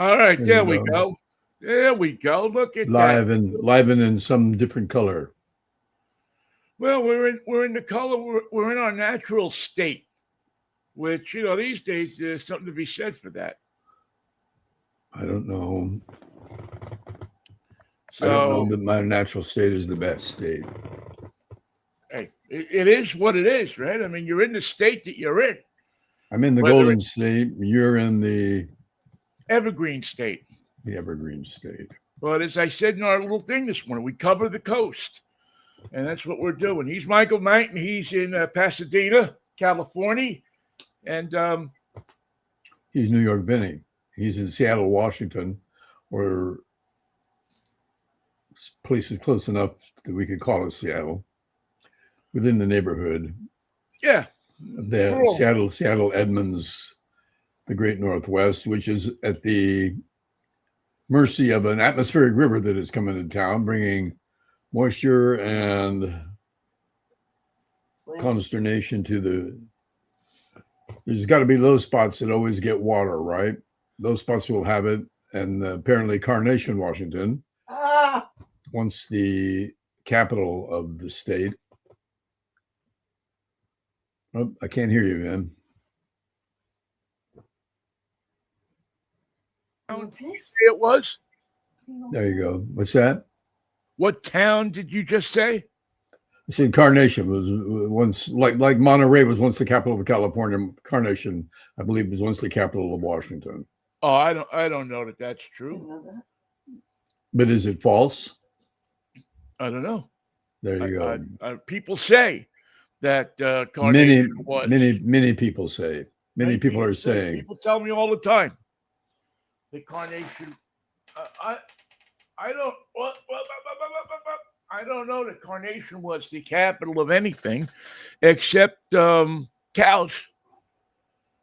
All right, There there you we go. go. There we go. Look at that. Live and in some different color. Well, we're in the color. We're in our natural state, which these days there's something to be said for that. I don't know. I don't know So that my natural state is the best state. hey, it is what it is, right? I mean, you're in the state that you're in, I'm in the whether golden it's state. You're in evergreen state. the evergreen state. But as I said in our little thing this morning, we cover the coast, and that's what we're doing. He's Michael Knight, and he's in Pasadena, California, and He's New York Vinnie. He's in Seattle, Washington, or places close enough that we could call it Seattle, within the neighborhood yeah, of the we're all Seattle Edmonds, the Great Northwest, which is at the mercy of an atmospheric river that has come into town, bringing moisture and consternation to the. There's got to be low spots that always get water, right? Those spots will have it, and apparently Carnation, Washington, once the capital of the state. Oh, I can't hear you, man. it was. There you go. What's that? What town did you just say? I said Carnation was once like Monterey was once the capital of California. Carnation, I believe, was once the capital of Washington. Oh, I don't know that that's true. But is it false? I don't know. There you go. People say that Carnation was. Many people say. Many people are saying. People tell me all the time that Carnation. I don't. I don't know that Carnation was the capital of anything except cows,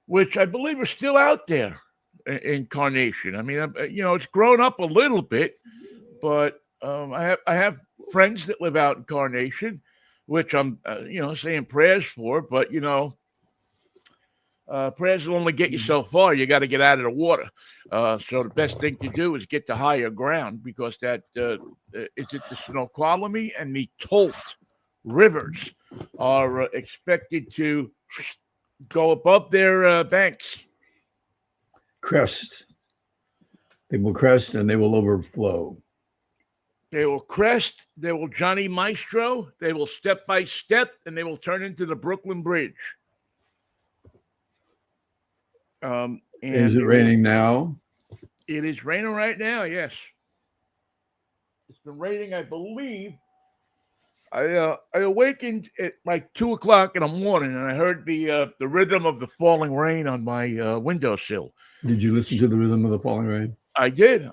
which I believe are still out there in Carnation. I mean, it's grown up a little bit, but I have friends that live out in Carnation, which I'm saying prayers for. But prayers will only get you so far. You got to get out of the water. So the best thing to do is get to higher ground because that is it. The Snoqualmie and the Tolt rivers are expected to go above their banks. Crest. They will crest and they will overflow. They will crest. They will Johnny Maestro. They will step by step, and they will turn into the Brooklyn Bridge. Is it raining now? It is raining right now. Yes, it's been raining. I believe. I awakened at like 2:00 in the morning, and I heard the rhythm of the falling rain on my windowsill. Did you listen to the rhythm of the falling rain? I did.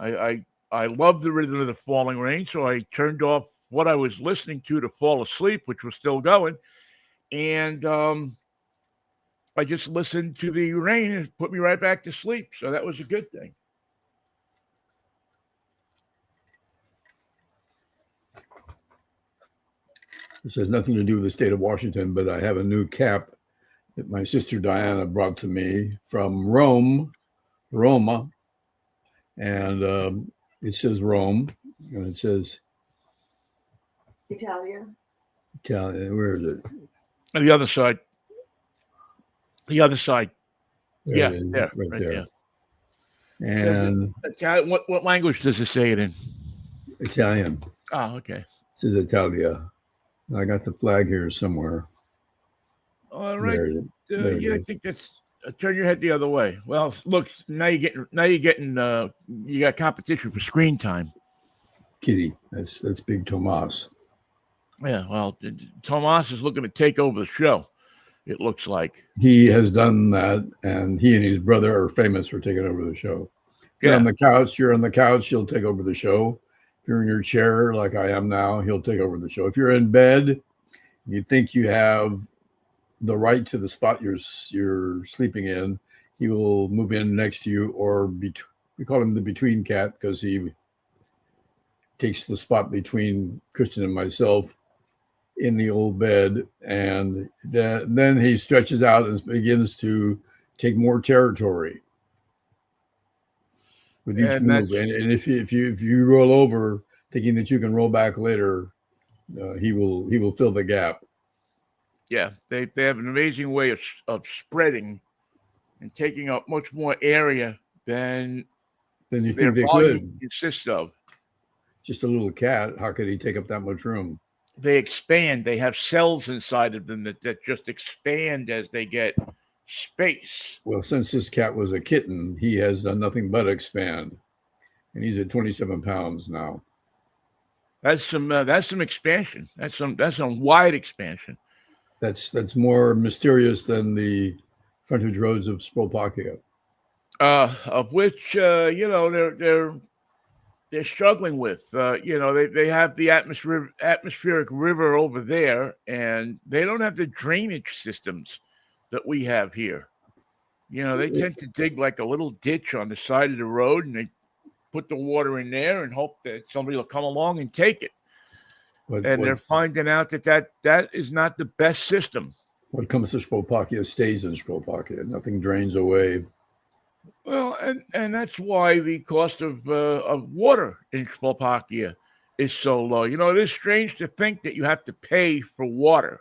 I love the rhythm of the falling rain, so I turned off what I was listening to fall asleep, which was still going, and I just listened to the rain and it put me right back to sleep. So that was a good thing. This has nothing to do with the state of Washington, but I have a new cap that my sister Diana brought to me from Roma. And it says Rome, and it says Italia. Where is it? On the other side. The other side. There there, right there. And what language does it say it in? Italian. Oh, okay. It says Italia. I got the flag here somewhere. All right. I think that's. Turn your head the other way. Well, look, now you're getting. You got competition for screen time. Kitty, that's Big Tomas. Yeah, well, Tomas is looking to take over the show. It looks like he has done that, and he and his brother are famous for taking over the show. If you're on the couch, he'll take over the show. If you're in your chair, like I am now, he'll take over the show. If you're in bed, you think you have the right to the spot you're sleeping in, he will move in next to you, or we call him the between cat because he takes the spot between Christian and myself in the old bed, and then he stretches out and begins to take more territory. with each And move. that's And if you roll over thinking that you can roll back later, he will fill the gap. yeah, they have an amazing way of spreading and taking up much more area than Then you their think they volume could. consists of. Just a little cat. How could he take up that much room? They expand. They have cells inside of them that just expand as they get space. Well, since this cat was a kitten, he has done nothing but expand, and he's at 27 pounds now. That's some expansion. That's some wide expansion. That's more mysterious than the frontage roads of Spolpakia. Of which they're struggling with. They have the atmospheric river over there, and they don't have the drainage systems that we have here. They tend to dig like a little ditch on the side of the road, and they put the water in there and hope that somebody will come along and take it. They're finding out that is not the best system. What comes to Spolpakia stays in Spolpakia. Nothing drains away. Well, and that's why the cost of water in Slovakia is so low. It is strange to think that you have to pay for water,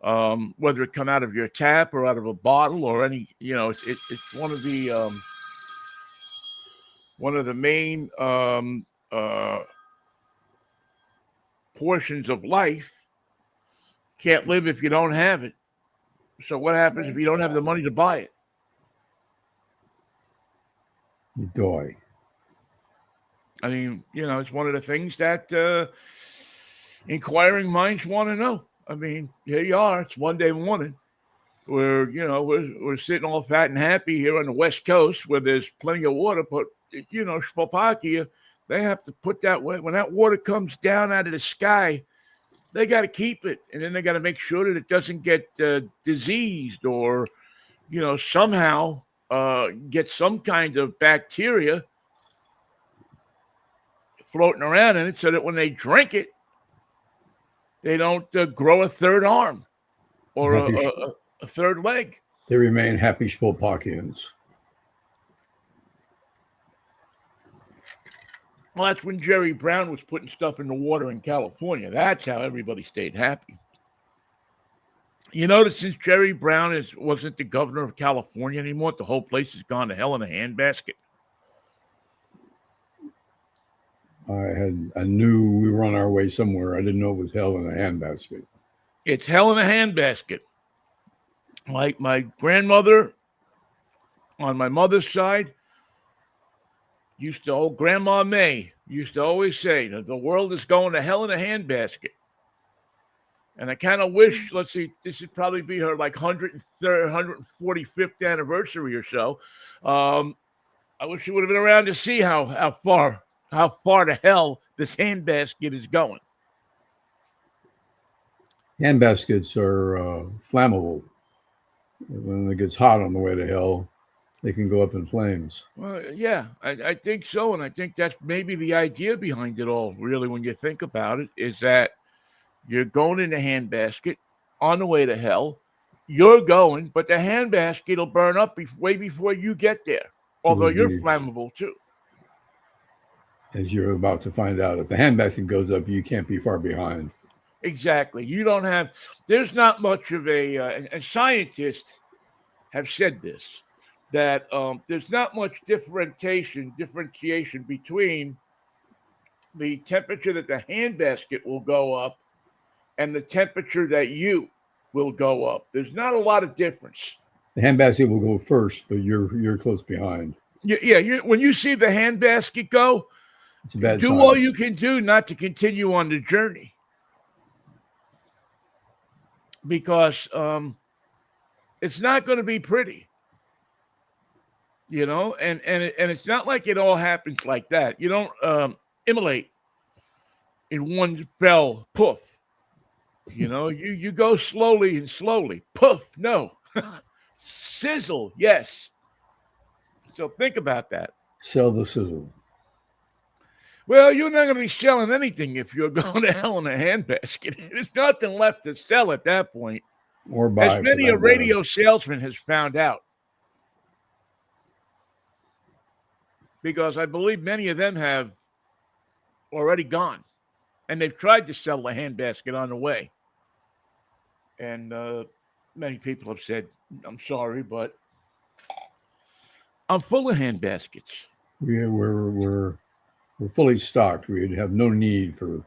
whether it come out of your tap or out of a bottle or any. It's one of the main portions of life. Can't live if you don't have it. So what happens if you don't have the money to buy it? You die. I mean, it's one of the things that inquiring minds want to know. I mean, here you are. It's Monday morning. We're sitting all fat and happy here on the West Coast where there's plenty of water. But, Slovakia, they have to put that way. When that water comes down out of the sky, they got to keep it. And then they got to make sure that it doesn't get diseased or, somehow get some kind of bacteria floating around in it so that when they drink it, they don't grow a third arm or a third leg. They remain happy Spolpakians. Well, that's when Jerry Brown was putting stuff in the water in California. That's how everybody stayed happy. You notice since Jerry Brown wasn't the governor of California anymore, the whole place has gone to hell in a handbasket. I knew we were on our way somewhere. I didn't know it was hell in a handbasket. It's hell in a handbasket. Like my grandmother on my mother's side Grandma May used to always say that the world is going to hell in a handbasket. And I kind of wish, let's see, this would probably be her like 103rd, 145th anniversary or so. I wish she would have been around to see how far to hell this handbasket is going. Handbaskets are flammable. When it gets hot on the way to hell, they can go up in flames. Well, yeah, I think so. And I think that's maybe the idea behind it all, really, when you think about it, is that you're going in a handbasket on the way to hell. You're going, but the handbasket will burn up way before you get there, although you're flammable too. As you're about to find out, if the handbasket goes up, you can't be far behind. Exactly. There's not much of and scientists have said this, that there's not much differentiation between the temperature that the handbasket will go up and the temperature that you will go up. There's not a lot of difference. The handbasket will go first, but you're close behind. Yeah. When you see the handbasket go, it's a bad do sign. all you can do not to continue on the journey. Because it's not going to be pretty, and it's not like it all happens like that. You don't immolate in one fell poof. You go slowly and slowly. Poof, no. Sizzle, yes. So think about that. Sell the sizzle. Well, you're not going to be selling anything if you're going to hell in a handbasket. There's nothing left to sell at that point. Or buy. As many a radio salesman has found out. because I believe many of them have already gone, and they've tried to sell the handbasket on the way. And many people have said, "I'm sorry, but I'm full of handbaskets." We're fully stocked. We'd have no need for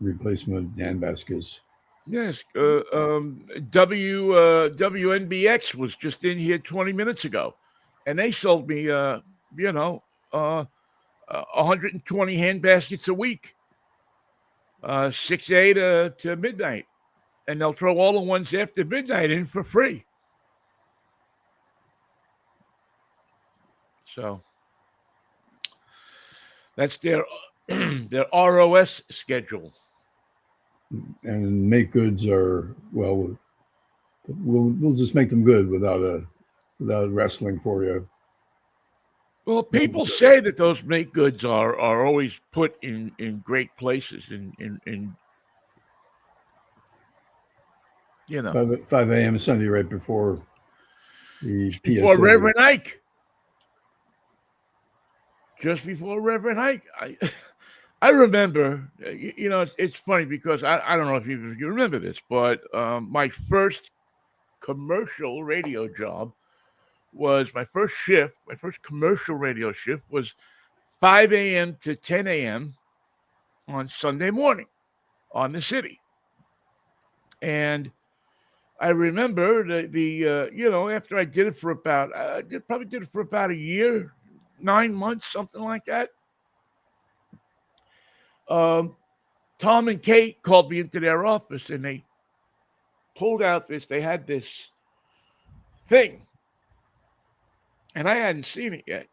replacement handbaskets. Yes, WNBX was just in here 20 minutes ago, and they sold me, you know, 120 handbaskets a week, 6 a to midnight, and they'll throw all the ones after midnight in for free. So that's their their ROS schedule. And make goods are, well, we'll just make them good without wrestling for you. Well, people say that those make goods are always put in great places in you know, 5 a.m. Sunday, right before the before PSA. Reverend Ike. Just before Reverend Ike. I remember, you know, it's funny because I don't know if you remember this, but my first commercial radio job was my first shift. My first commercial radio shift was 5 a.m. to 10 a.m. on Sunday morning on the city. And I remember the you know, after I did it for about, probably did it for about a year, 9 months, something like that. Tom and Kate called me into their office and they pulled out this. They had this thing, and I hadn't seen it yet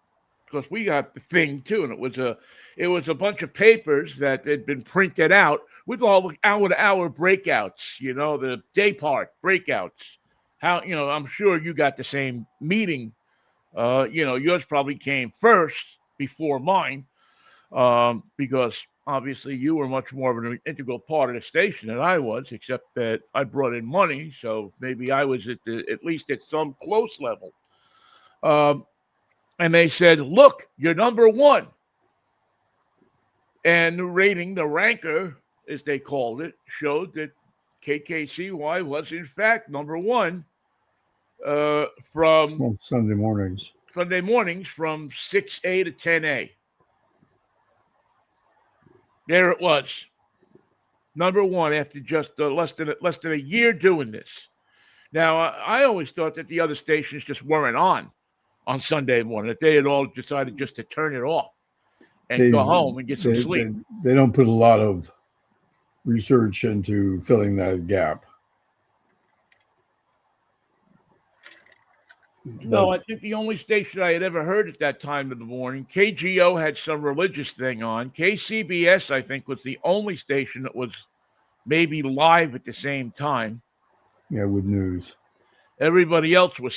because we got the thing too, and it was a bunch of papers that had been printed out with all the hour-to-hour breakouts. You know, the day part breakouts. How, you know, I'm sure you got the same meeting. You know, yours probably came first before mine, because obviously you were much more of an integral part of the station than I was, except that I brought in money, so maybe I was at least at some close level. And they said, "Look, you're number one." And the rating, the ranker, as they called it, showed that KKCY was in fact number one from Sunday mornings. Sunday mornings from 6A to 10A. There it was, number one after just less than a year doing this. Now, I always thought that the other stations just weren't on Sunday morning, that they had all decided just to turn it off and go home and get some sleep. They don't put a lot of research into filling that gap. No, I think the only station I had ever heard at that time of the morning, KGO had some religious thing on. KCBS, I think, was the only station that was maybe live at the same time. Yeah, with news. Everybody else was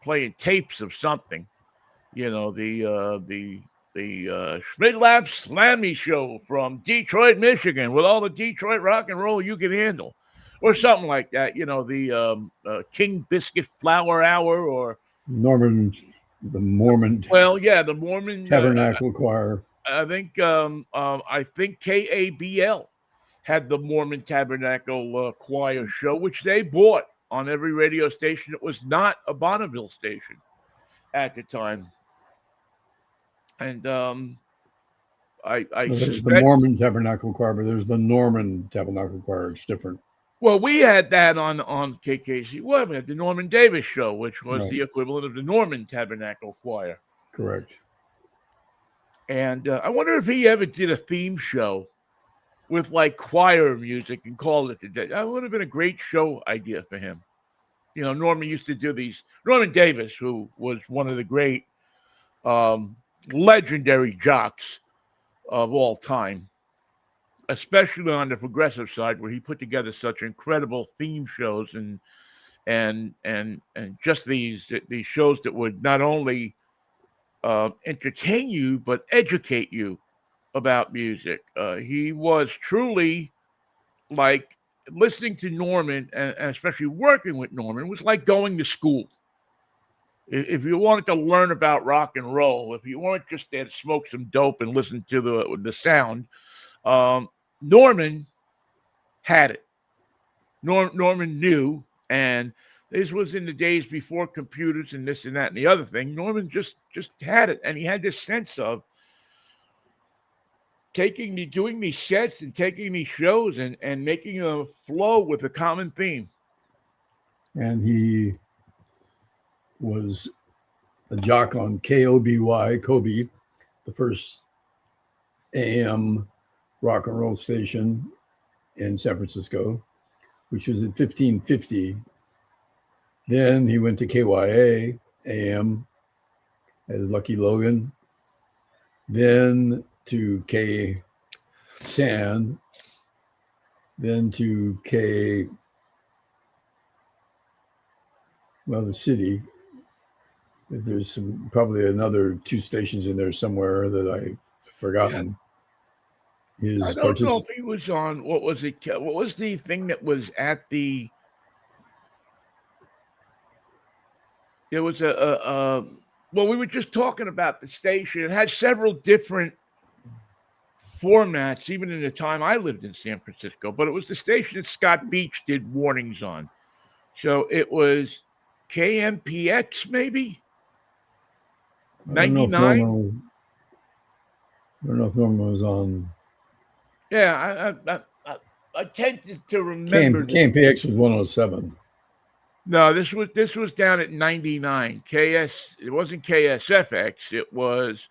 playing tapes of something. You know, the Schmidlap Slammy Show from Detroit, Michigan, with all the Detroit rock and roll you can handle, or something like that. You know, the King Biscuit Flour Hour, or the Mormon. Well, yeah, the Mormon Tabernacle Choir. I think KABL had the Mormon Tabernacle Choir show, which they bought on every radio station. It was not a Bonneville station at the time. And I There's the Mormon Tabernacle Choir, but there's the Norman Tabernacle Choir. It's different. Well, we had that on KKC. Well, we had the Norman Davis show, which was the equivalent of the Norman Tabernacle Choir. Correct. And I wonder if he ever did a theme show with like choir music and called it the day. That would have been a great show idea for him. You know, Norman used to do these. Norman Davis, who was one of the great legendary jocks of all time, especially on the progressive side, where he put together such incredible theme shows and just these shows that would not only entertain you but educate you about music. He was truly, like, listening to Norman and especially working with Norman was like going to school. If you wanted to learn about rock and roll, if you weren't just there to smoke some dope and listen to the sound, Norman had it. Norman knew, and this was in the days before computers and this and that and the other thing. Norman just had it, and he had this sense of doing these sets and taking these shows and making a flow with a common theme. And he was a jock on KOBY, Kobe, the first AM rock and roll station in San Francisco, which was at 1550. Then he went to KYA AM as Lucky Logan. Then to K San. Then to the city. There's probably another 2 stations in there somewhere that I've forgotten. I don't know if he was on, what was the thing that was at the, there was we were just talking about the station. It had several different formats, even in the time I lived in San Francisco, but it was the station that Scott Beach did warnings on. So it was KMPX, maybe? 99? I don't know if Norman was on. Yeah, I tend to remember. KMPX was 107. No, this was down at 99. It wasn't KSFX. It was,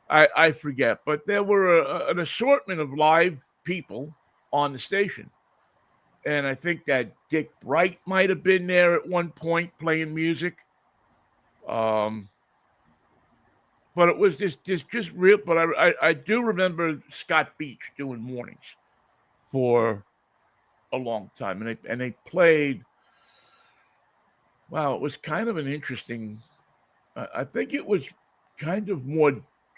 I forget, but there were an assortment of live people on the station. And I think that Dick Bright might have been there at one point playing music. But it was just real. But I do remember Scott Beach doing mornings for a long time. And they played, wow, it was kind of an interesting, I think it was kind of more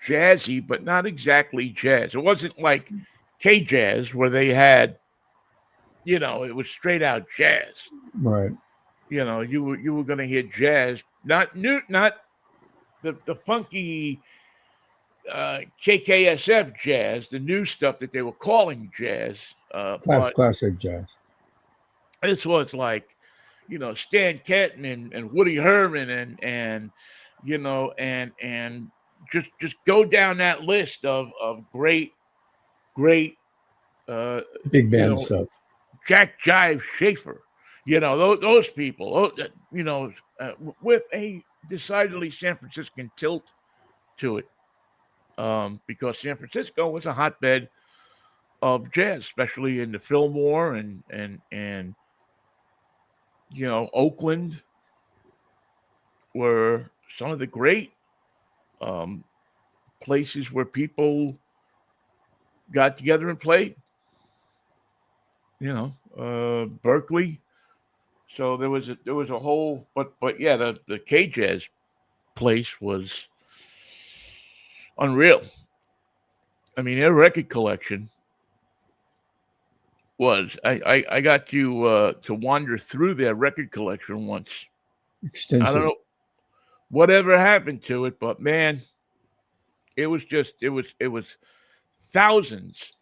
jazzy, but not exactly jazz. It wasn't like K-Jazz where they had, it was straight out jazz. Right. You were going to hear jazz, not the funky KKSF jazz, the new stuff that they were calling jazz. Classic jazz. This was like, Stan Kenton and Woody Herman and just go down that list of great big band stuff. Jack Jive Schaefer, those people, with a decidedly San Franciscan tilt to it, because San Francisco was a hotbed of jazz, especially in the Fillmore and Oakland were some of the great places where people got together and played. Berkeley. So there was a whole, but yeah, the K-Jazz place was unreal. I mean, their record collection was, I got to wander through their record collection once. Extensive. I don't know whatever happened to it, but man, it was thousands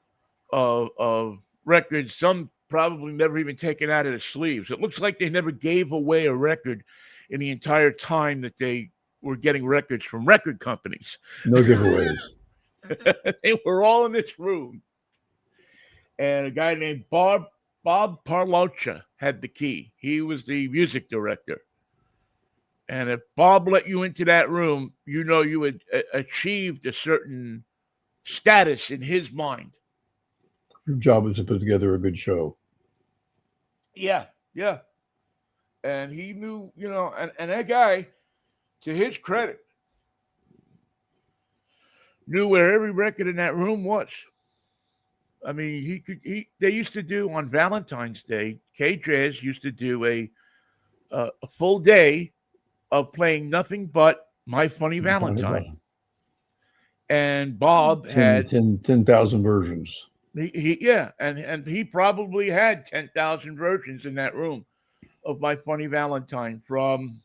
of records, some probably never even taken out of the sleeves. It looks like they never gave away a record in the entire time that they were getting records from record companies. No giveaways. They were all in this room. And a guy named Bob Parlocha had the key. He was the music director. And if Bob let you into that room, you had achieved a certain status in his mind. Your job was to put together a good show. Yeah. And he knew, and that guy, to his credit, knew where every record in that room was. I mean, they used to do on Valentine's Day, K-Jazz used to do a full day of playing nothing but My Funny Valentine. And Bob had 10,000 versions. And he probably had 10,000 versions in that room of My Funny Valentine from,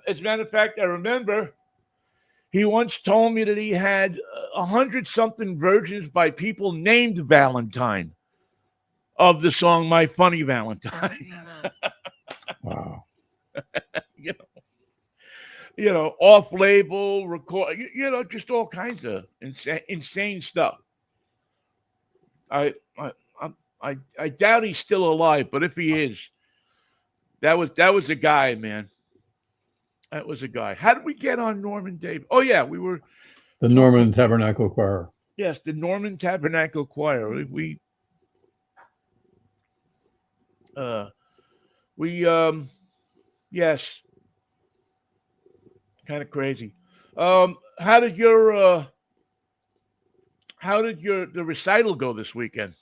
As a matter of fact, I remember he once told me that he had 100-something versions by people named Valentine of the song "My Funny Valentine." Wow. Off-label record, just all kinds of insane stuff. I doubt he's still alive, but if he is, that was a guy, man. That was a guy. How did we get on Norman Davis? Oh yeah, we were the Norman Tabernacle Choir. Yes, the Norman Tabernacle Choir. Yes, kind of crazy. How did the recital go this weekend?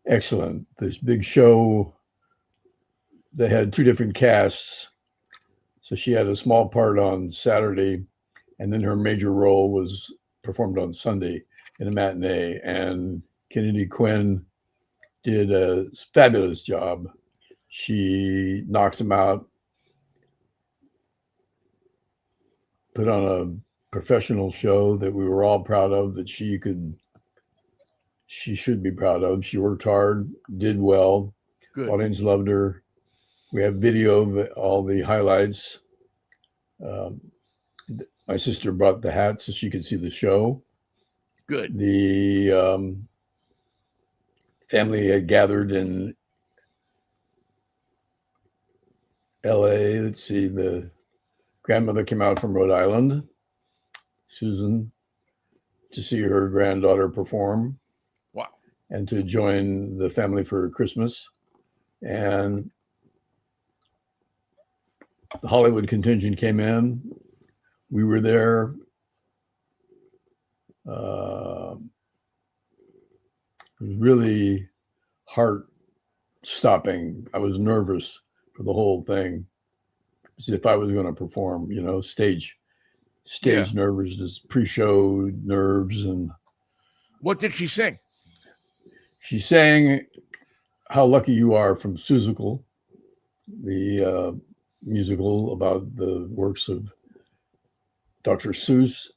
Excellent. This big show, they had 2 different casts. So she had a small part on Saturday, and then her major role was performed on Sunday in a matinee. And Kennedy Quinn did a fabulous job. She knocked him out, put on a professional show that we were all proud of, that she should be proud of. She worked hard, did well. Good. Audience loved her. We have video of all the highlights. My sister brought the hat so she could see the show. Good. The family had gathered in LA. Let's see, the grandmother came out from Rhode Island, Susan, to see her granddaughter perform. Wow. And to join the family for Christmas. And the Hollywood contingent came in. We were there. It was really heart-stopping. I was nervous for the whole thing, as if I was going to perform. Stage nervousness, pre-show nerves. And what did she sing? She sang "How Lucky You Are" from Seussical, the musical about the works of Dr. Seuss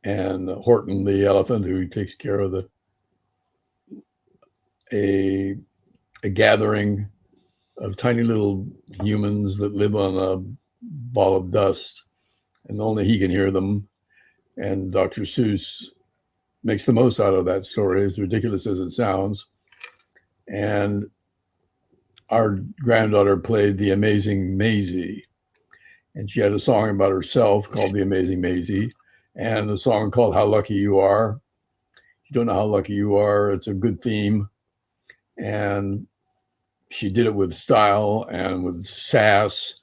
and Horton the elephant, who takes care of a gathering of tiny little humans that live on a ball of dust, and only he can hear them. And Dr. Seuss makes the most out of that story, as ridiculous as it sounds. And our granddaughter played the Amazing Maisie, and she had a song about herself called The Amazing Maisie, and a song called How Lucky You Are. If you don't know how lucky you are, it's a good theme. And she did it with style and with sass,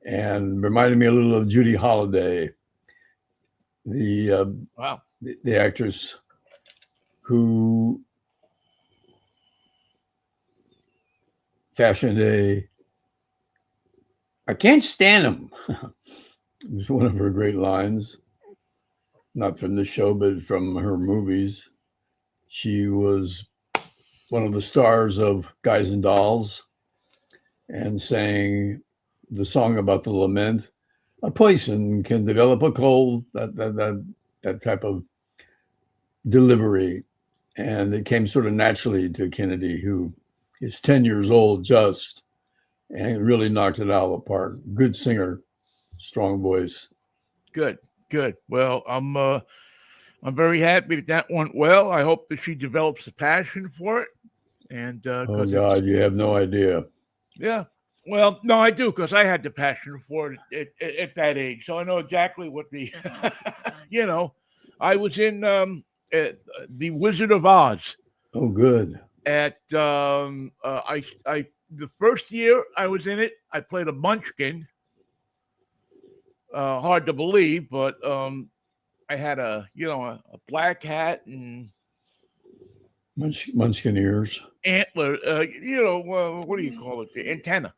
and reminded me a little of Judy Holliday, the actress who fashioned I can't stand him. It was one of her great lines, not from the show, but from her movies. She was one of the stars of Guys and Dolls, and sang the song about the lament. A person can develop a cold, that type of delivery. And it came sort of naturally to Kennedy, who is 10 years old just, and really knocked it out of the park. Good singer, strong voice. Good. Well, I'm very happy that went well. I hope that she develops a passion for it. And oh God, you have no idea. Yeah. Well, no, I do, because I had the passion for it at that age, so I know exactly what the, I was in the Wizard of Oz. Oh, good. At the first year I was in it, I played a Munchkin. Hard to believe, but I had a black hat and Munchkin ears, antler. What do you call it? The antenna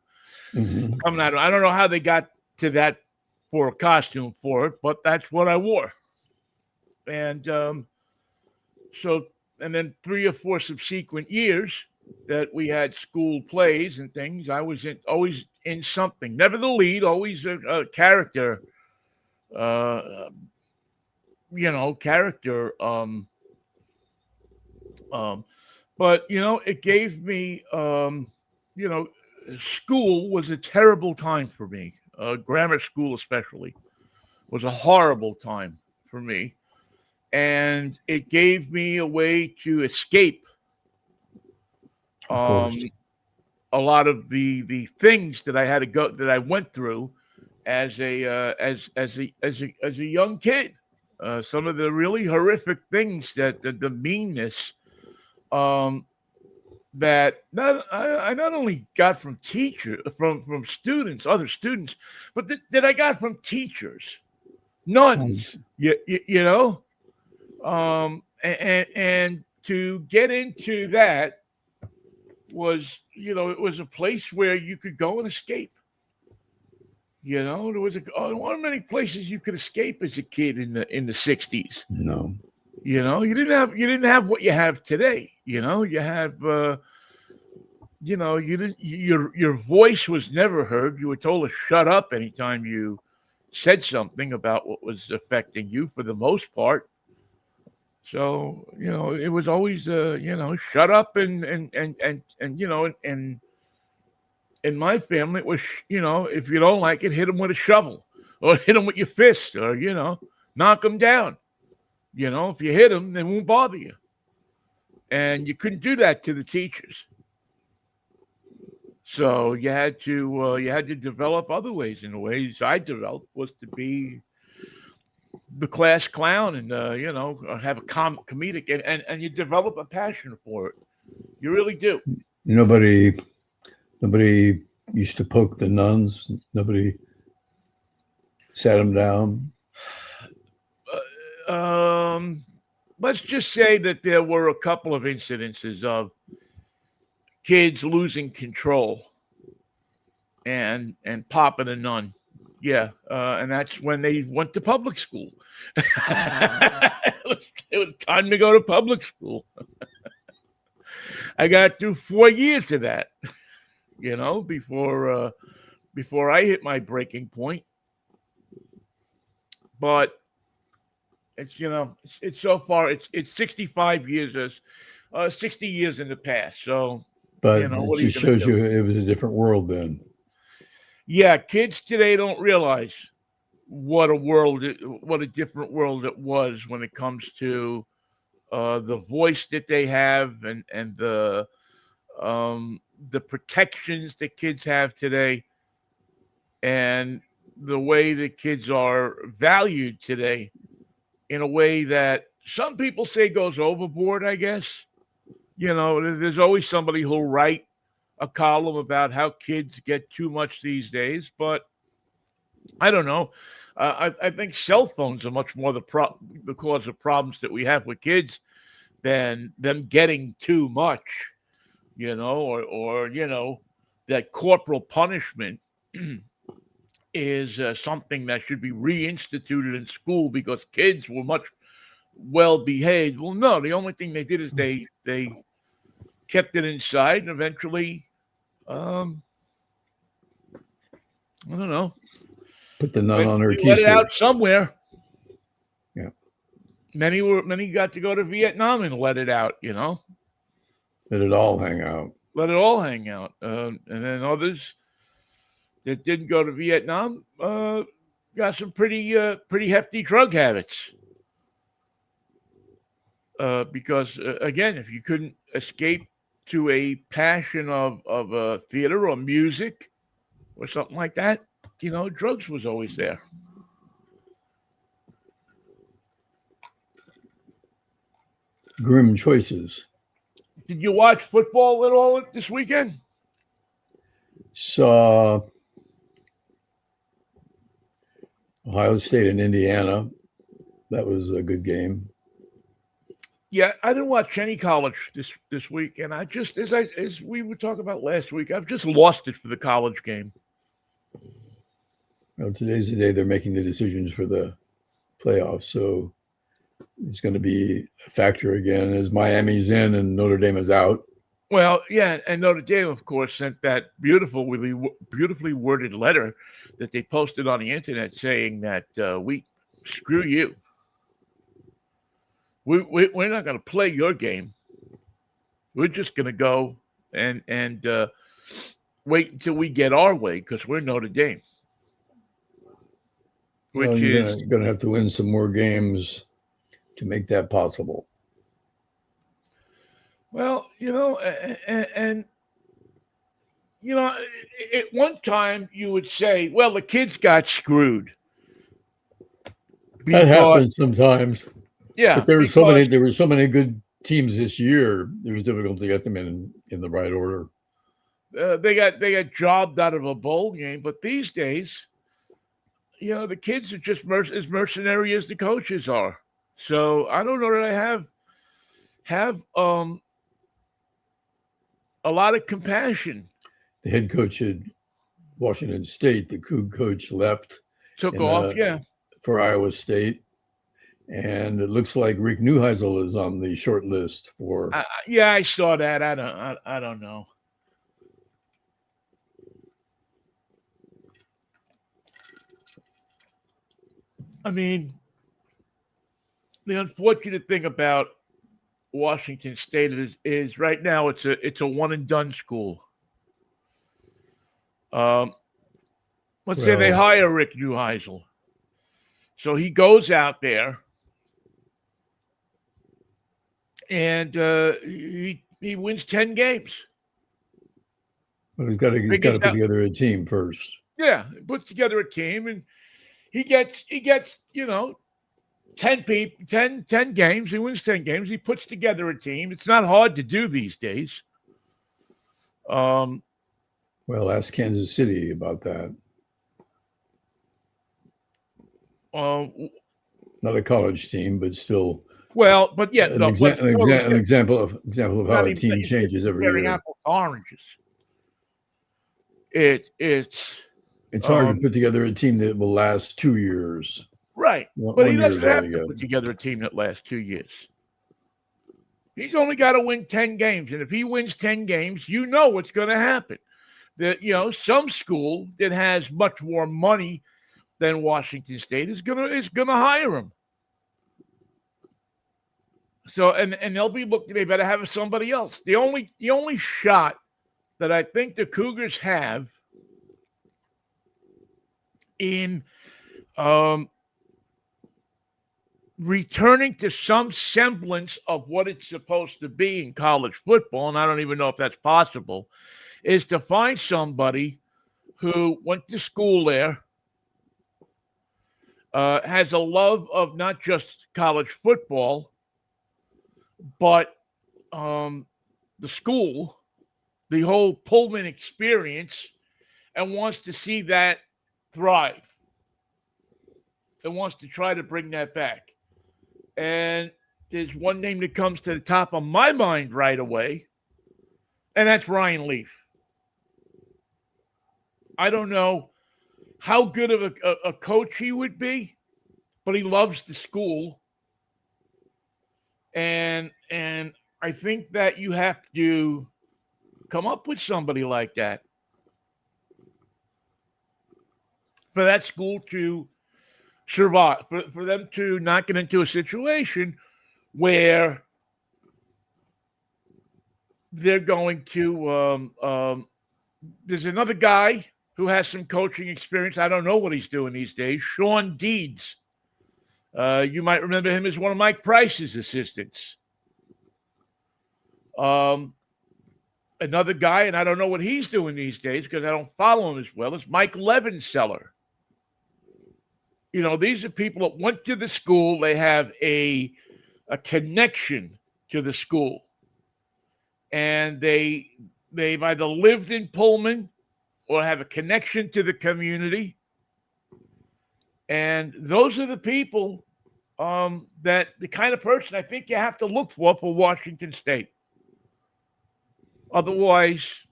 coming out. I don't know how they got to that for a costume for it, but that's what I wore. And and then 3 or 4 subsequent years, that we had school plays and things, I was always in something. Never the lead, always a character. Uh, character. Um, but it gave me. You know, School was a terrible time for me. Grammar school, especially, was a horrible time for me, and it gave me a way to escape Of course. a lot of the things that I went through as a young kid. Some of the really horrific things that the meanness um, that I not only got from from students, other students, but that I got from teachers, Um, nuns. You know, and to get into that was, it was a place where you could go and escape. There was there weren't many places you could escape as a kid in the '60s. no. You didn't have what you have today. You have you didn't your voice was never heard. You were told to shut up anytime you said something about what was affecting you, for the most part. So, it was always shut up, and in my family it was, if you don't like it, hit them with a shovel, or hit them with your fist, or knock them down. If you hit them, they won't bother you. And you couldn't do that to the teachers. So you had to develop other ways. And the ways I developed was to be the class clown, and have a comedic, and you develop a passion for it. You really do. Nobody used to poke the nuns. Nobody sat them down. Let's just say that there were a couple of incidences of kids losing control and popping a nun. Yeah, and that's when they went to public school. It was time to go to public school. I got through 4 years of that, before I hit my breaking point. But it's so far, it's 65 years, as 60 years in the past. So, But what it are you just going to shows do? you it was a different world then. Yeah, kids today don't realize what a different world it was when it comes to the voice that they have, and the protections that kids have today, and the way that kids are valued today, in a way that some people say goes overboard, I guess. There's always somebody who'll write a column about how kids get too much these days, but I don't know. I think cell phones are much more the cause of problems that we have with kids than them getting too much, or that corporal punishment is something that should be reinstituted in school because kids were much well behaved. Well, no, the only thing they did is they kept it inside, and eventually, I don't know, Put the nun on her we let it keister. out somewhere. Yeah. Many got to go to Vietnam and let it out. Let it all hang out. Let it all hang out. And then others that didn't go to Vietnam got some pretty hefty drug habits. Because again, if you couldn't escape to a passion of theater or music or something like that, drugs was always there. Grim choices. Did you watch football at all this weekend? Saw Ohio State and Indiana. That was a good game. Yeah, I didn't watch any college this week, and I just, as we were talking about last week, I've just lost it for the college game. Well, today's the day they're making the decisions for the playoffs, so it's going to be a factor again as Miami's in and Notre Dame is out. Well, yeah, and Notre Dame, of course, sent that beautifully worded letter that they posted on the internet saying that we screw you. We're not going to play your game. We're just going to go and wait until we get our way because we're Notre Dame. Well, you're going to have to win some more games to make that possible. Well, and at one time you would say, well, the kids got screwed. That happens sometimes. Yeah. But there were so many good teams this year. It was difficult to get them in the right order. They got jobbed out of a bowl game, but these days, the kids are just as mercenary as the coaches are. So I don't know that I have a lot of compassion. The head coach at Washington State, the Coug coach, left. Took off, for Iowa State. And it looks like Rick Neuheisel is on the short list for. I saw that. I don't know. I mean, the unfortunate thing about Washington State is right now it's a one and done school. Let's say they hire Rick Neuheisel, so he goes out there and he wins 10 games. Well, he's got to put together a team first. Yeah, he puts together a team and he gets 10 games. He wins 10 games. He puts together a team. It's not hard to do these days. Well, ask Kansas City about that. Not a college team, but still. Well, but yeah, an example of how a team changes every year. Apples to oranges. It's hard to put together a team that will last 2 years. Right, but he doesn't have to put together a team that lasts 2 years. He's only got to win 10 games, and if he wins 10 games, you know what's going to happen. That some school that has much more money than Washington State is gonna hire him. So and they'll be looking. They better have somebody else. The only shot that I think the Cougars have in returning to some semblance of what it's supposed to be in college football, and I don't even know if that's possible, is to find somebody who went to school there, has a love of not just college football, but the school, the whole Pullman experience, and wants to see that thrive. And wants to try to bring that back. And there's one name that comes to the top of my mind right away, and that's Ryan Leaf. I don't know how good of a coach he would be, but he loves the school. And I think that you have to come up with somebody like that for that school to survive, for them to not get into a situation where they're going to there's another guy who has some coaching experience. I don't know what he's doing these days. Sean Deeds. You might remember him as one of Mike Price's assistants. Another guy, and I don't know what he's doing these days because I don't follow him as well, is Mike Levenseller. These are people that went to the school. They have a connection to the school. And they've either lived in Pullman or have a connection to the community. And those are the people that the kind of person I think you have to look for Washington State. Otherwise,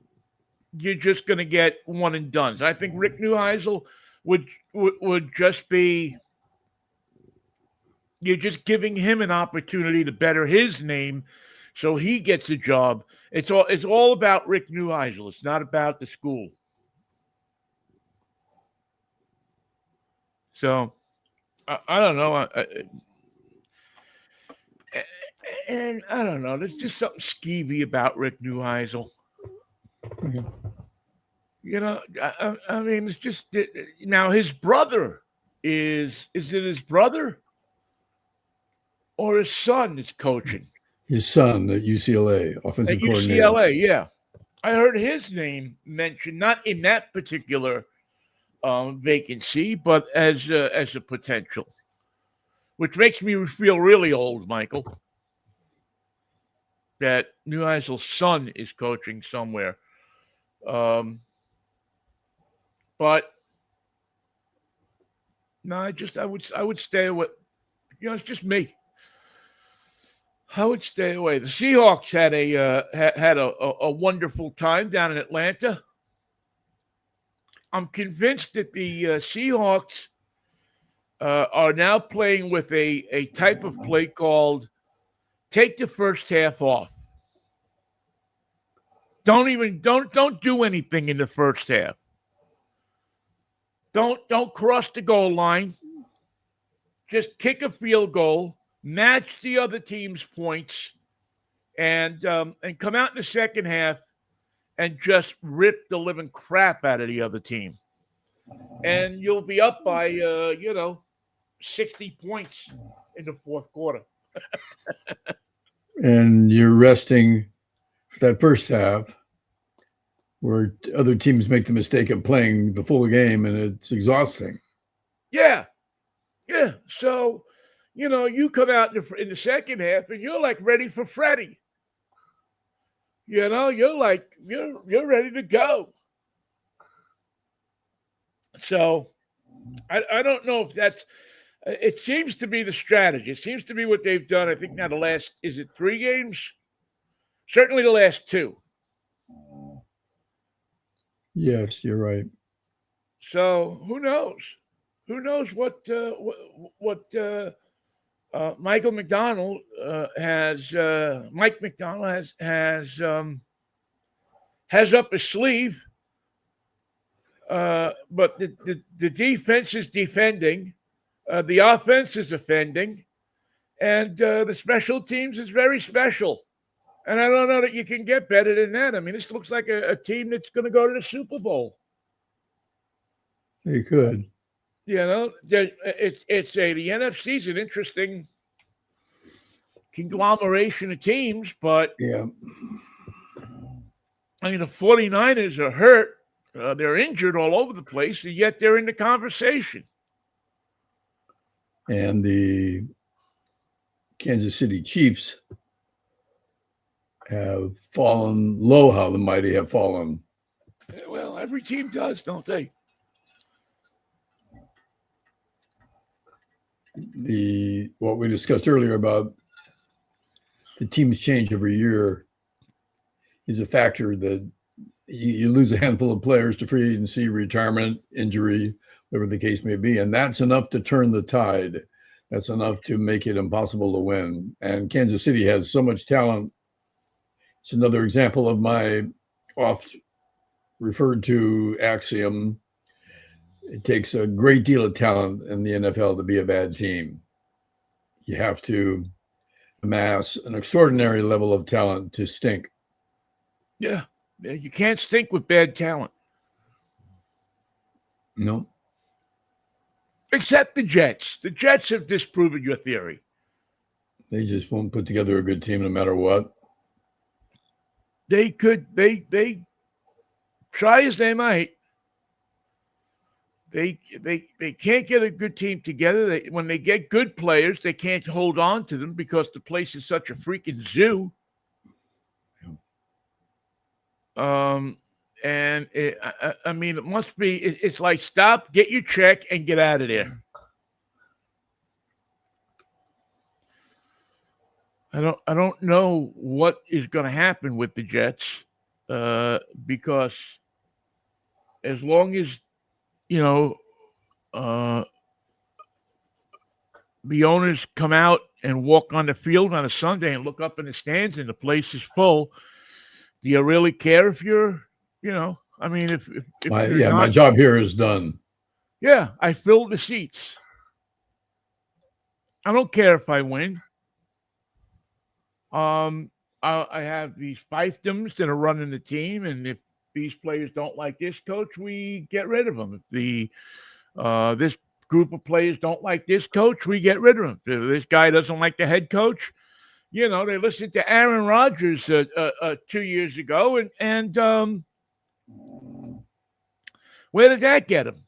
you're just going to get one and done. I think Rick Neuheisel would just be, you're just giving him an opportunity to better his name So he gets a job. It's all about Rick Neuheisel. It's not about the school. So I don't know. And I don't know. There's just something skeevy about Rick Neuheisel. Okay. You know, I mean, it's just now his brother is it his brother or his son is coaching? His son at UCLA, offensive At coordinator. UCLA, yeah. I heard his name mentioned, not in that particular vacancy, but as a potential, which makes me feel really old, Michael. That Neuheisel's son is coaching somewhere. But no, I would stay away. You know, it's just me. I would stay away. The Seahawks had a wonderful time down in Atlanta. I'm convinced that the Seahawks are now playing with a type of play called take the first half off. Don't do anything in the first half. Don't cross the goal line. Just kick a field goal, match the other team's points, and come out in the second half and just rip the living crap out of the other team. And you'll be up by 60 points in the fourth quarter. And you're resting for that first half where other teams make the mistake of playing the full game, and it's exhausting. Yeah. Yeah. So, you come out in the second half and you're like ready for Freddie. You're like, you're ready to go. So I don't know if that's, it seems to be the strategy. It seems to be what they've done. I think now the last, is it 3 games? Certainly the last 2. Yes, you're right. So who knows? Who knows what Michael McDonald Mike McDonald has up his sleeve. But the defense is defending, the offense is offending, and the special teams is very special. And I don't know that you can get better than that. I mean, this looks like a team that's going to go to the Super Bowl. You could. The NFC is an interesting conglomeration of teams, but yeah, I mean, the 49ers are hurt. They're injured all over the place, and yet they're in the conversation. And the Kansas City Chiefs have fallen low, how the mighty have fallen. Well, every team does, don't they? What we discussed earlier about the teams change every year is a factor that you lose a handful of players to free agency, retirement, injury, whatever the case may be. And that's enough to turn the tide. That's enough to make it impossible to win. And Kansas City has so much talent. It's another example of my oft referred to axiom. It takes a great deal of talent in the NFL to be a bad team. You have to amass an extraordinary level of talent to stink. Yeah. You can't stink with bad talent. No. Except the Jets. The Jets have disproven your theory. They just won't put together a good team no matter what. They try as they might. They can't get a good team together. When they get good players, they can't hold on to them because the place is such a freaking zoo. And I mean, it must be. It's like stop, get your check, and get out of there. I don't know what is going to happen with the Jets, because as long as the owners come out and walk on the field on a Sunday and look up in the stands and the place is full, do you really care if you're, I mean, if My you're yeah, my not, job here is done. yeah, I filled the seats. I don't care if I win. Um, I have these fiefdoms that are running the team, and if these players don't like this coach, we get rid of them. If this group of players don't like this coach, we get rid of him. If this guy doesn't like the head coach, they listened to Aaron Rodgers 2 years ago, and where did that get him?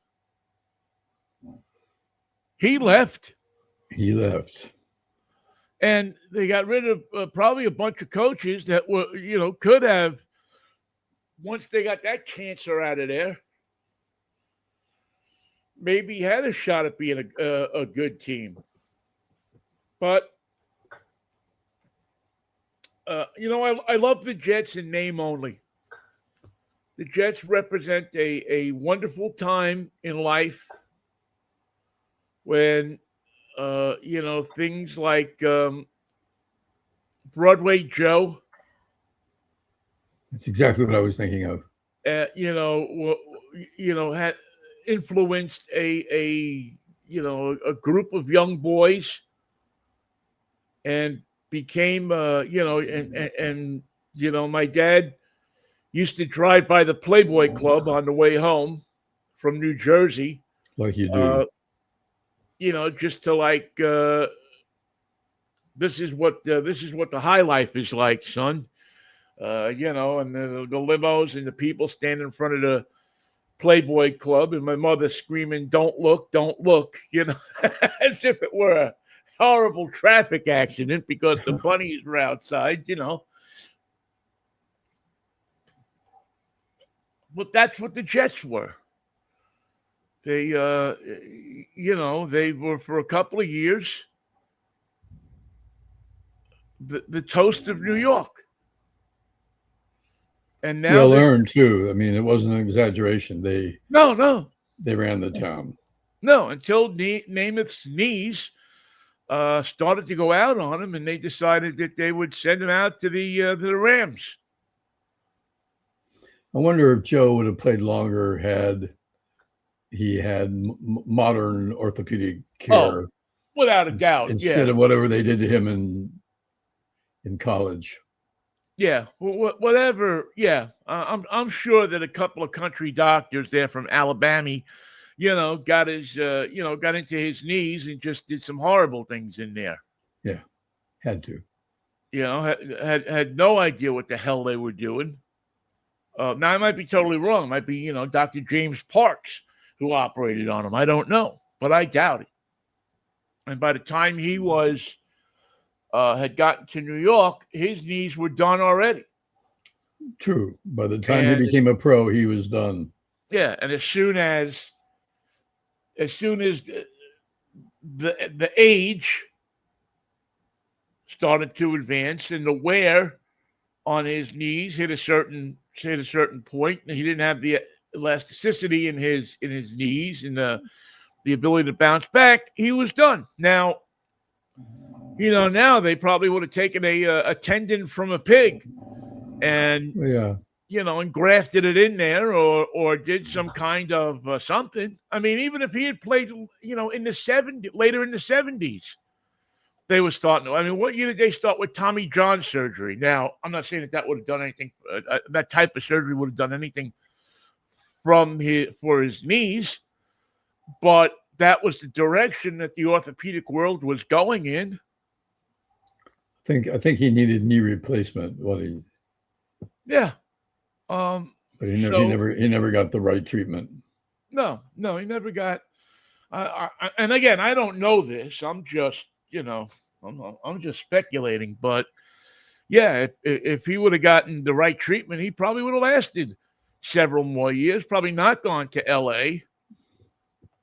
He left. He left. And they got rid of probably a bunch of coaches that were, could have, once they got that cancer out of there, maybe had a shot at being a good team. But, I love the Jets in name only. The Jets represent a wonderful time in life when, things like Broadway Joe. That's exactly what I was thinking of. Had influenced a group of young boys, and became my dad used to drive by the Playboy Club on the way home from New Jersey, like you do. Just to this is what the high life is like, son. And the limos and the people standing in front of the Playboy Club, and my mother screaming, "Don't look, don't look," as if it were a horrible traffic accident because the bunnies were outside, But that's what the Jets were. They, they were for a couple of years the toast of New York. And now well earned too. I mean, it wasn't an exaggeration. They no, they ran the town. No, until Namath's knees started to go out on him, and they decided that they would send him out to the Rams. I wonder if Joe would have played longer had he had modern orthopedic care. Without a doubt, instead of whatever they did to him in college. Yeah, whatever. Yeah, I'm sure that a couple of country doctors there from Alabama, got into his knees and just did some horrible things in there. Yeah, had to. Had no idea what the hell they were doing. Now I might be totally wrong. It might be Dr. James Parks who operated on him. I don't know, but I doubt it. And by the time he had gotten to New York, his knees were done already. True. By the time he became a pro, he was done. Yeah, and as soon as the age started to advance and the wear on his knees hit a certain point, and he didn't have the elasticity in his knees and the ability to bounce back, he was done. Now, now they probably would have taken a tendon from a pig and and grafted it in there, or did some kind of something. I mean, even if he had played, in the 70s, later in the 70s, they were starting to. I mean, what year did they start with Tommy John surgery? Now, I'm not saying that would have done anything. That type of surgery would have done anything for his knees, but that was the direction that the orthopedic world was going in. I think he needed knee replacement. Yeah. But he never got the right treatment. No, he never got. And again, I don't know this. I'm just, I'm just speculating. But yeah, if he would have gotten the right treatment, he probably would have lasted several more years. Probably not gone to L.A.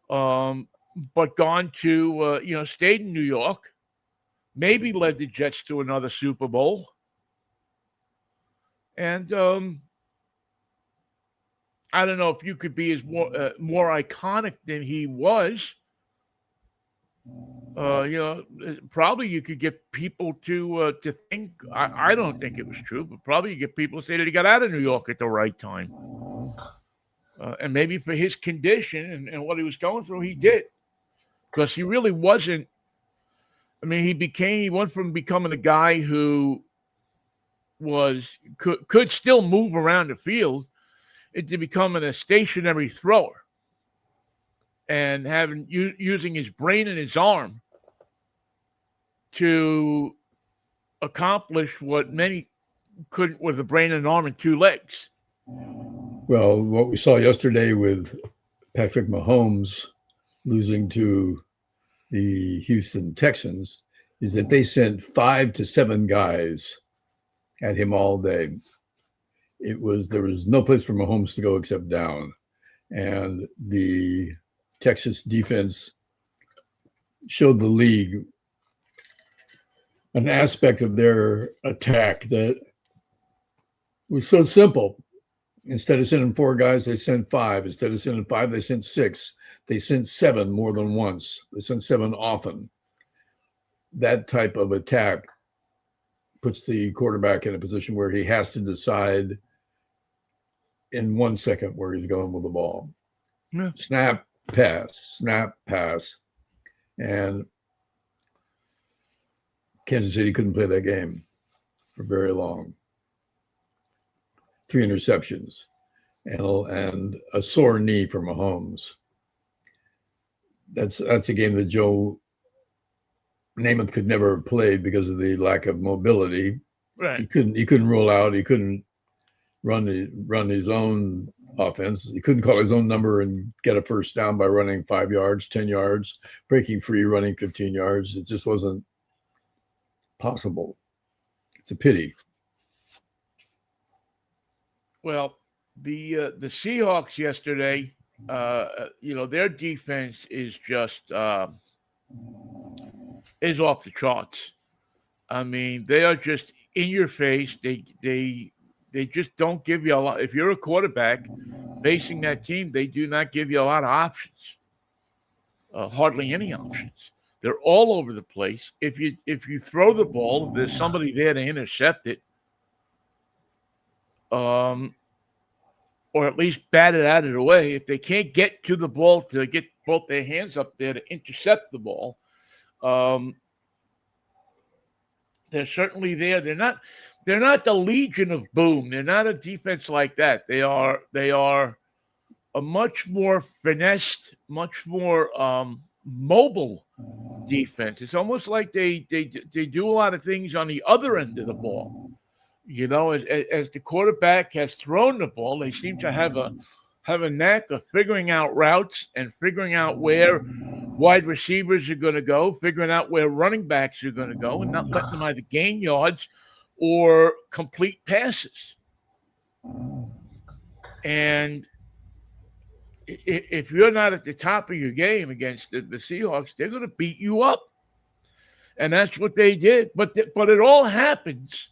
But gone to stayed in New York. Maybe led the Jets to another Super Bowl. And I don't know if you could be as more iconic than he was. Probably you could get people to think. I don't think it was true, but probably you get people to say that he got out of New York at the right time, and maybe for his condition and what he was going through, he did, because he really wasn't. I mean, he went from becoming a guy who could still move around the field into becoming a stationary thrower and using his brain and his arm to accomplish what many couldn't with a brain and an arm and two legs. Well, what we saw yesterday with Patrick Mahomes losing to the Houston Texans is that they sent 5 to 7 guys at him all day. There was no place for Mahomes to go except down, and the Texas defense showed the league an aspect of their attack that was so simple. Instead of sending 4 guys, they sent 5. Instead of sending 5, they sent 6. They sent 7 more than once. They sent 7 often. That type of attack puts the quarterback in a position where he has to decide in 1 second where he's going with the ball. Yeah. Snap, pass. And Kansas City couldn't play that game for very long. 3 interceptions and a sore knee for Mahomes. That's a game that Joe Namath could never have played because of the lack of mobility. Right. He couldn't roll out. He couldn't run his own offense. He couldn't call his own number and get a first down by running 5 yards, 10 yards, breaking free, running 15 yards. It just wasn't possible. It's a pity. Well, the Seahawks yesterday, their defense is just is off the charts. I mean, they are just in your face. They just don't give you a lot. If you're a quarterback facing that team, they do not give you a lot of options. Hardly any options. They're all over the place. If you throw the ball, there's somebody there to intercept it. Or at least bat it out of the way. If they can't get to the ball to get both their hands up there to intercept the ball, they're certainly there. They're not the Legion of Boom. They're not a defense like that. They are a much more finessed, much more mobile defense. It's almost like they do a lot of things on the other end of the ball. You know, as the quarterback has thrown the ball, they seem to have a knack of figuring out routes and figuring out where wide receivers are going to go, figuring out where running backs are going to go, and not letting them either gain yards or complete passes. And if you're not at the top of your game against the Seahawks, they're going to beat you up. And that's what they did. But it all happens.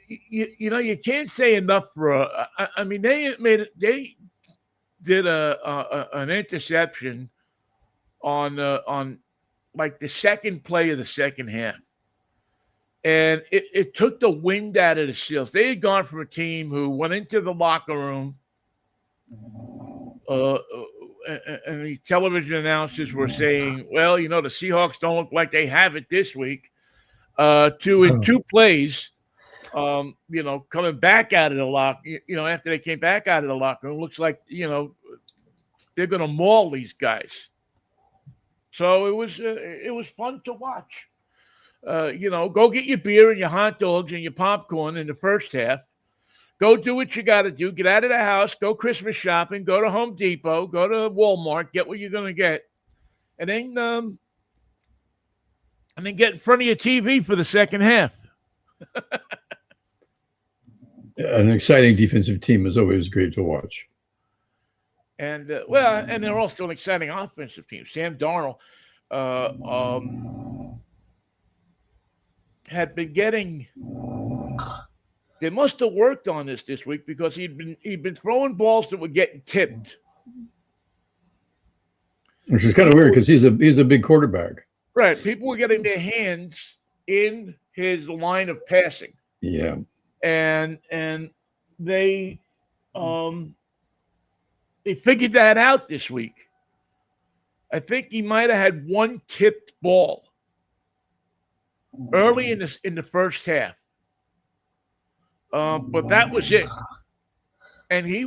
You can't say enough for I mean, they did an interception on like the second play of the second half, and it took the wind out of the sails. They had gone from a team who went into the locker room, and the television announcers were saying, "Well, the Seahawks don't look like they have it this week." In 2 plays. Coming back out of the after they came back out of the locker room, looks like, they're going to maul these guys. So it was fun to watch. Go get your beer and your hot dogs and your popcorn in the first half. Go do what you got to do. Get out of the house. Go Christmas shopping. Go to Home Depot. Go to Walmart. Get what you're going to get. And then get in front of your TV for the second half. An exciting defensive team is always great to watch. And and they're also an exciting offensive team. Sam Darnold had been getting. They must have worked on this week because he'd been throwing balls that were getting tipped. Which is kind of weird because he's a big quarterback. Right. People were getting their hands in his line of passing. Yeah. And they figured that out this week. I think he might have had one tipped ball early in the first half. But that was it. And he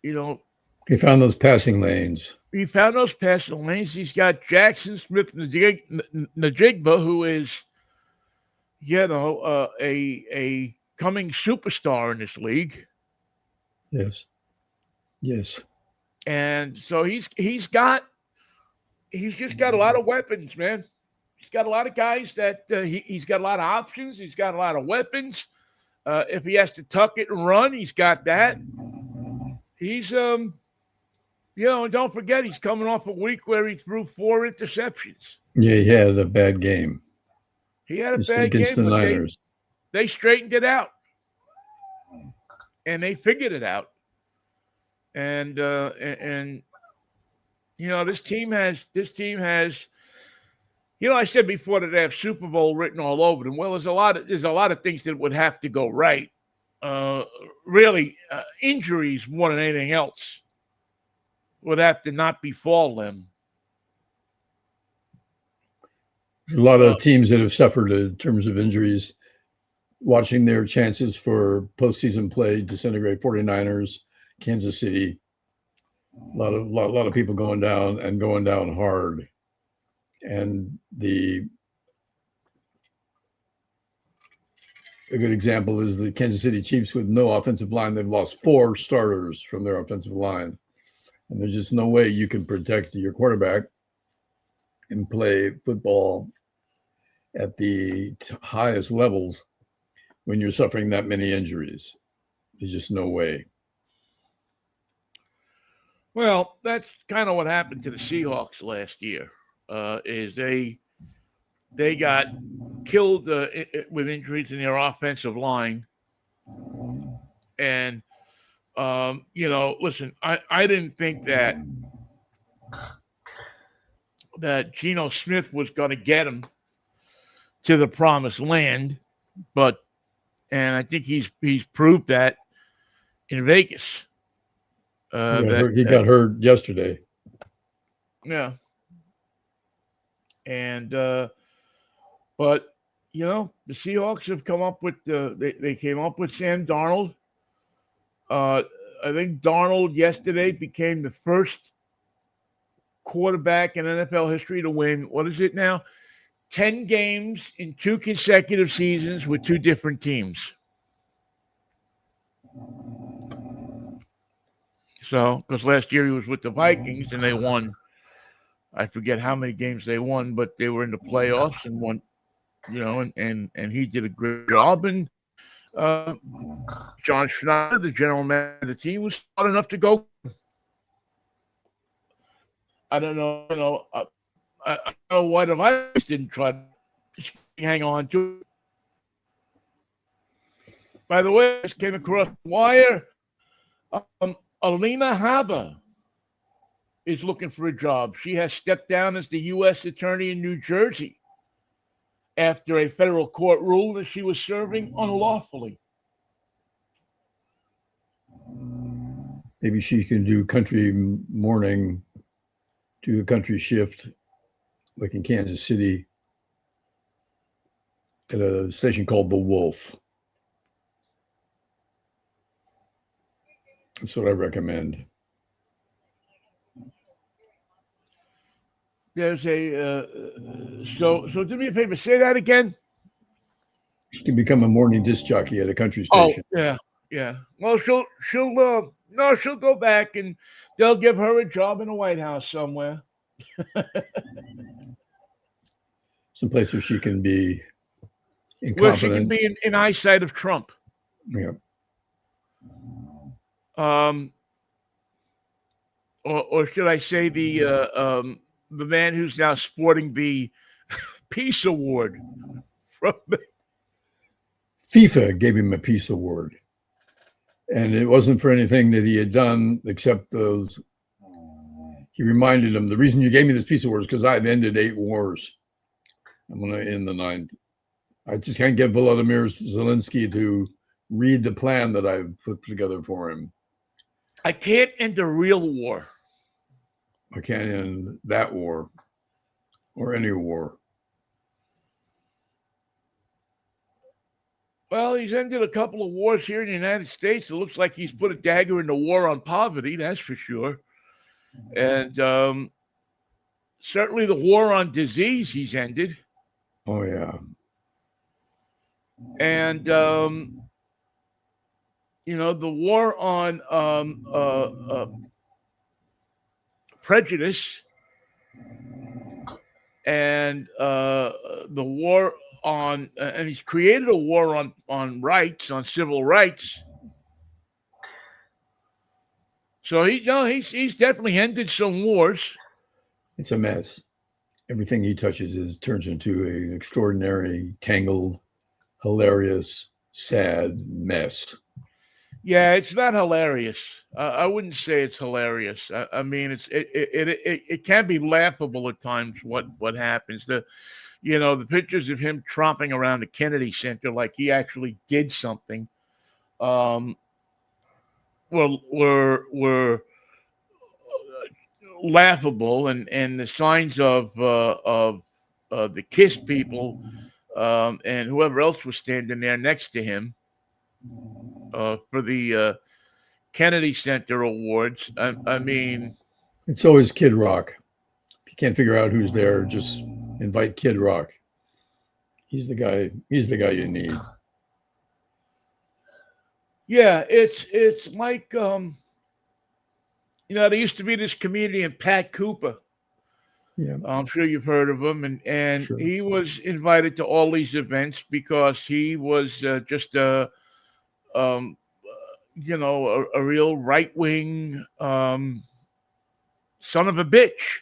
you know, he found those passing lanes. He found those passing lanes. He's got Jackson Smith Najigba, who is, a coming superstar in this league. Yes. Yes. And so he's just got a lot of weapons, man. He's got a lot of guys that he's got a lot of options. He's got a lot of weapons. If he has to tuck it and run, he's got that. He's don't forget he's coming off a week where he threw 4 interceptions. Yeah, he had a bad game. He had a bad game against the Niners. They straightened it out, and they figured it out. And this team has. I said before that they have Super Bowl written all over them. Well, there's a lot of things that would have to go right. Really, injuries more than anything else would have to not befall them. A lot of teams that have suffered in terms of injuries, watching their chances for postseason play disintegrate. 49ers, Kansas City, a lot of people going down hard. And a good example is the Kansas City Chiefs with no offensive line. They've lost 4 starters from their offensive line. And there's just no way you can protect your quarterback and play football at the highest levels when you're suffering that many injuries. There's just no way. Well, that's kind of what happened to the Seahawks last year. Is they got killed with injuries in their offensive line, and listen, I didn't think that Geno Smith was going to get him to the promised land, and I think he's proved that in Vegas. He got hurt yesterday. Yeah. And but the Seahawks have come up with they came up with Sam Darnold. I think Darnold yesterday became the first quarterback in NFL history to win, what is it now? 10 games in 2 consecutive seasons with 2 different teams. So, because last year he was with the Vikings and they won, I forget how many games they won, but they were in the playoffs and won, and he did a great job. And John Schneider, the general manager of the team, was smart enough to go. I don't know. I don't know why the Vikings didn't try to hang on to it. By the way, I just came across the wire. Alina Habba is looking for a job. She has stepped down as the U.S. attorney in New Jersey after a federal court ruled that she was serving unlawfully. Maybe she can do country morning, do a country shift, like in Kansas City, at a station called The Wolf. That's what I recommend. There's a so do me a favor, say that again. She can become a morning disc jockey at a country station. Oh, yeah. Well, she'll go back and they'll give her a job in the White House somewhere. Someplace where she can be incompetent. Where she can be in eyesight of Trump. Yeah. Or should I say the man who's now sporting the Peace Award from FIFA gave him a peace award. And it wasn't for anything that he had done except those. He reminded him, the reason you gave me this peace award is because I've ended 8 wars. I'm going to end the 9th. I just can't get Volodymyr Zelensky to read the plan that I've put together for him. I can't end a real war. I can't end that war or any war. Well, he's ended a couple of wars here in the United States. It looks like he's put a dagger in the war on poverty, that's for sure. And certainly the war on disease he's ended. Oh, yeah. And, you know, the war on prejudice and the war on, and he's created a war on rights, on civil rights. So he's definitely ended some wars. It's a mess. Everything he touches turns into an extraordinary, tangled, hilarious, sad mess. Yeah, it's not hilarious. I wouldn't say it's hilarious. I mean, it can be laughable at times. What happens? The pictures of him tromping around the Kennedy Center like he actually did something. Were laughable, and the signs of the KISS people and whoever else was standing there next to him for the Kennedy Center Awards. I mean, it's always Kid Rock. If you can't figure out who's there, just invite Kid Rock. He's the guy. He's the guy you need. Yeah, it's like there used to be this comedian Pat Cooper. Yeah, I'm sure you've heard of him, and sure. He was invited to all these events because he was just a real right-wing son of a bitch.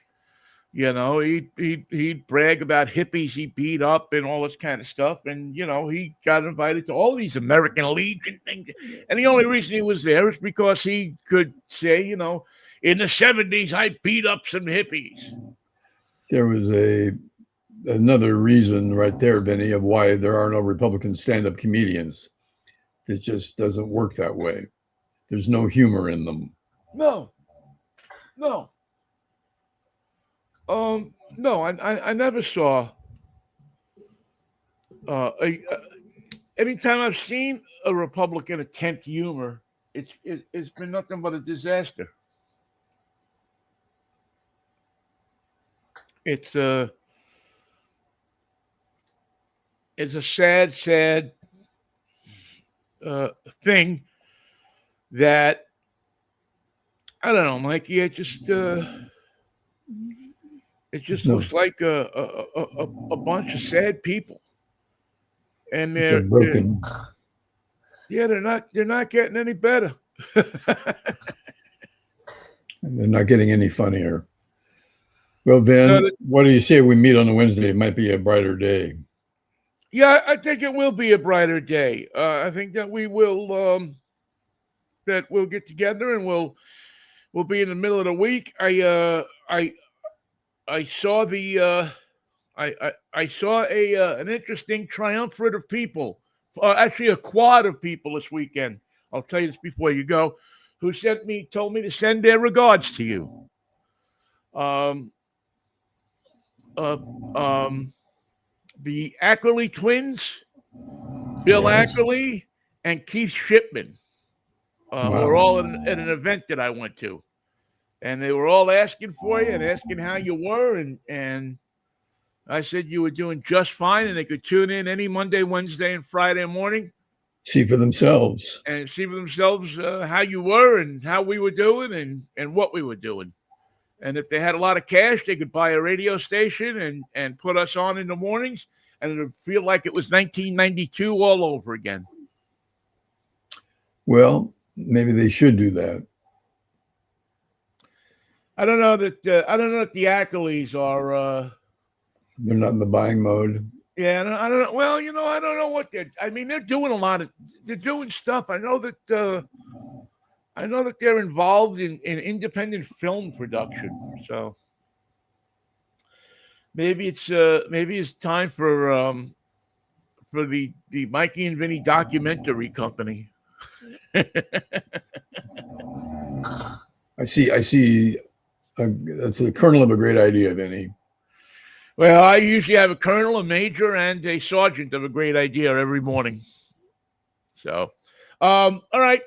He'd brag about hippies he beat up and all this kind of stuff. And, he got invited to all these American Legion things. And the only reason he was there is because he could say, in the 70s, I beat up some hippies. There was another reason right there, Vinnie, of why there are no Republican stand-up comedians. It just doesn't work that way. There's no humor in them. No. No, I never saw. Anytime I've seen a Republican attempt humor, it's been nothing but a disaster. It's a sad thing that I don't know, Mikey. It just looks like a bunch of sad people, and they're broken. They're not getting any better. And they're not getting any funnier. Well, Vin, what do you say we meet on a Wednesday? It might be a brighter day. Yeah, I think it will be a brighter day. I think that we will that we'll get together and we'll be in the middle of the week. I saw I saw an interesting triumvirate of people, actually a quad of people this weekend. I'll tell you this before you go, who told me to send their regards to you. The Ackerley twins, Bill Ackerley and Keith Shipman, were all at an event that I went to. And they were all asking for you and asking how you were. And I said you were doing just fine. And they could tune in any Monday, Wednesday, and Friday morning. See for themselves. And see for themselves how you were and how we were doing and what we were doing. And if they had a lot of cash, they could buy a radio station and put us on in the mornings. And it would feel like it was 1992 all over again. Well, maybe they should do that. I don't know that the Ackerleys are. They're not in the buying mode. Yeah, I don't know. Well, I don't know what I mean, they're doing they're doing stuff. I know that they're involved in independent film production. So maybe it's time for the Mikey and Vinnie documentary company. I see. That's the kernel of a great idea, Vinny. Well, I usually have a colonel, a major, and a sergeant of a great idea every morning. So, all right.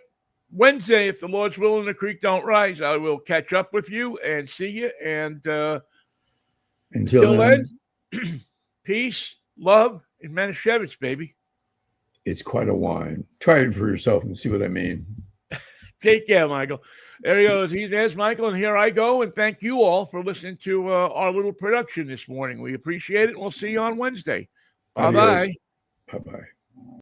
Wednesday, if the Lord's will and the creek don't rise, I will catch up with you and see you. And until then, peace, love, and Manischewitz, baby. It's quite a wine. Try it for yourself and see what I mean. Take care, Michael. There he goes. There's Michael, and here I go. And thank you all for listening to our little production this morning. We appreciate it. We'll see you on Wednesday. Bye-bye. Bye-bye.